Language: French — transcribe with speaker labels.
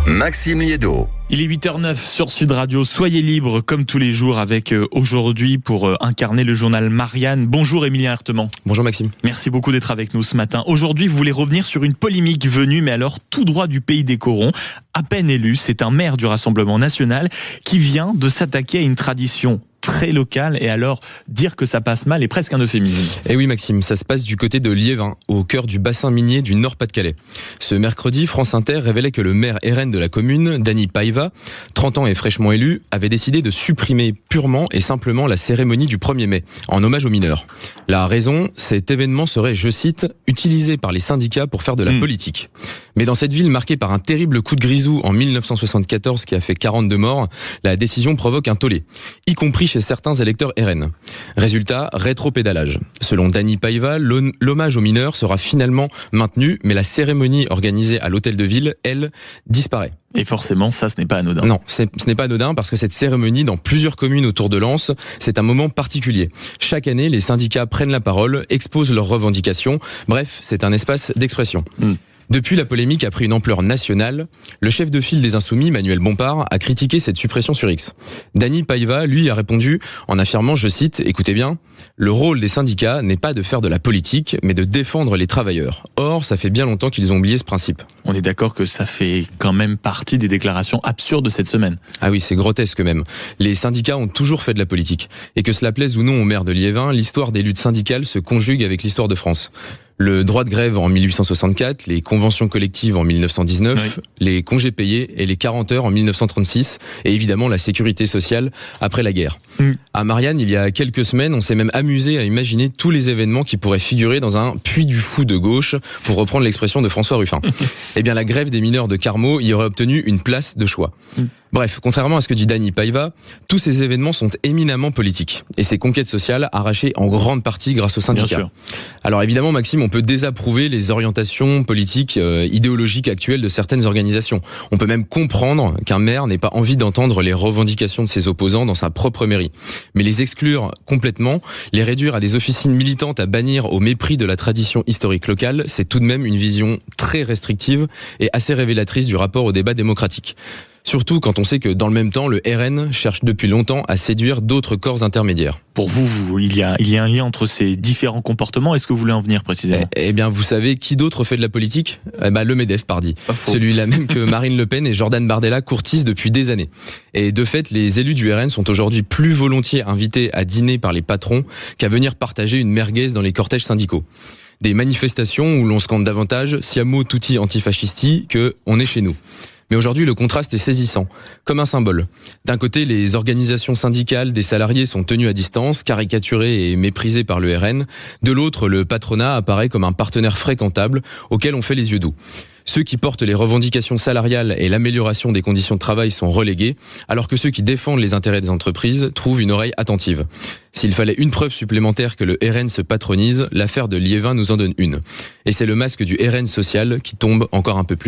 Speaker 1: Maxime Liédo.
Speaker 2: Il est 8h09 sur Sud Radio. Soyez libres comme tous les jours avec aujourd'hui pour incarner le journal Marianne. Bonjour Émilien Ertemann.
Speaker 3: Bonjour Maxime.
Speaker 2: Merci beaucoup d'être avec nous ce matin. Aujourd'hui, vous voulez revenir sur une polémique venue, mais alors tout droit du pays des corons. À peine élu, c'est un maire du Rassemblement national qui vient de s'attaquer à une tradition très locale, et alors dire que ça passe mal est presque un euphémisme.
Speaker 3: Et oui Maxime, ça se passe du côté de Liévin, au cœur du bassin minier du Nord-Pas-de-Calais. Ce mercredi, France Inter révélait que le maire RN de la commune, Dany Paiva, 30 ans et fraîchement élu, avait décidé de supprimer purement et simplement la cérémonie du 1er mai, en hommage aux mineurs. La raison, cet événement serait, je cite, utilisé par les syndicats pour faire de la politique. Mais dans cette ville marquée par un terrible coup de grisou en 1974 qui a fait 42 morts, la décision provoque un tollé, y compris chez certains électeurs RN. Résultat, rétropédalage. Selon Dany Paiva, l'hommage aux mineurs sera finalement maintenu, mais la cérémonie organisée à l'hôtel de ville, elle, disparaît.
Speaker 2: Et forcément, ça, ce n'est pas anodin.
Speaker 3: Non, ce n'est pas anodin parce que cette cérémonie, dans plusieurs communes autour de Lens, c'est un moment particulier. Chaque année, les syndicats prennent la parole, exposent leurs revendications. Bref, c'est un espace d'expression. Depuis, la polémique a pris une ampleur nationale. Le chef de file des Insoumis, Manuel Bompard, a critiqué cette suppression sur X. Dany Paiva, lui, a répondu en affirmant, je cite, écoutez bien, le rôle des syndicats n'est pas de faire de la politique, mais de défendre les travailleurs. Or, ça fait bien longtemps qu'ils ont oublié ce principe.
Speaker 2: On est d'accord que ça fait quand même partie des déclarations absurdes de cette semaine.
Speaker 3: Ah oui, c'est grotesque même. Les syndicats ont toujours fait de la politique. Et que cela plaise ou non au maire de Liévin, l'histoire des luttes syndicales se conjugue avec l'histoire de France. Le droit de grève en 1864, les conventions collectives en 1919, les congés payés et les 40 heures en 1936, et évidemment la sécurité sociale après la guerre. À Marianne, il y a quelques semaines, on s'est même amusé à imaginer tous les événements qui pourraient figurer dans un puits du fou de gauche, pour reprendre l'expression de François Ruffin. Eh bien, la grève des mineurs de Carmaux y aurait obtenu une place de choix. Bref, contrairement à ce que dit Dany Paiva, tous ces événements sont éminemment politiques. Et ces conquêtes sociales arrachées en grande partie grâce aux syndicats. Alors évidemment, Maxime, on peut désapprouver les orientations politiques, idéologiques actuelles de certaines organisations. On peut même comprendre qu'un maire n'ait pas envie d'entendre les revendications de ses opposants dans sa propre mairie. Mais les exclure complètement, les réduire à des officines militantes à bannir au mépris de la tradition historique locale, c'est tout de même une vision très restrictive et assez révélatrice du rapport au débat démocratique. Surtout quand on sait que dans le même temps, le RN cherche depuis longtemps à séduire d'autres corps intermédiaires. Pour
Speaker 2: vous, il y a un lien entre ces différents comportements. Est-ce que vous voulez en venir précisément ?
Speaker 3: Eh bien, vous savez qui d'autre fait de la politique ? Le MEDEF, pardi. Celui-là même que Marine Le Pen et Jordan Bardella courtisent depuis des années. Et de fait, les élus du RN sont aujourd'hui plus volontiers invités à dîner par les patrons qu'à venir partager une merguez dans les cortèges syndicaux. Des manifestations où l'on scande davantage « Siamo tutti antifascisti » que « on est chez nous ». Mais aujourd'hui, le contraste est saisissant, comme un symbole. D'un côté, les organisations syndicales des salariés sont tenues à distance, caricaturées et méprisées par le RN. De l'autre, le patronat apparaît comme un partenaire fréquentable auquel on fait les yeux doux. Ceux qui portent les revendications salariales et l'amélioration des conditions de travail sont relégués, alors que ceux qui défendent les intérêts des entreprises trouvent une oreille attentive. S'il fallait une preuve supplémentaire que le RN se patronise, l'affaire de Liévin nous en donne une. Et c'est le masque du RN social qui tombe encore un peu plus.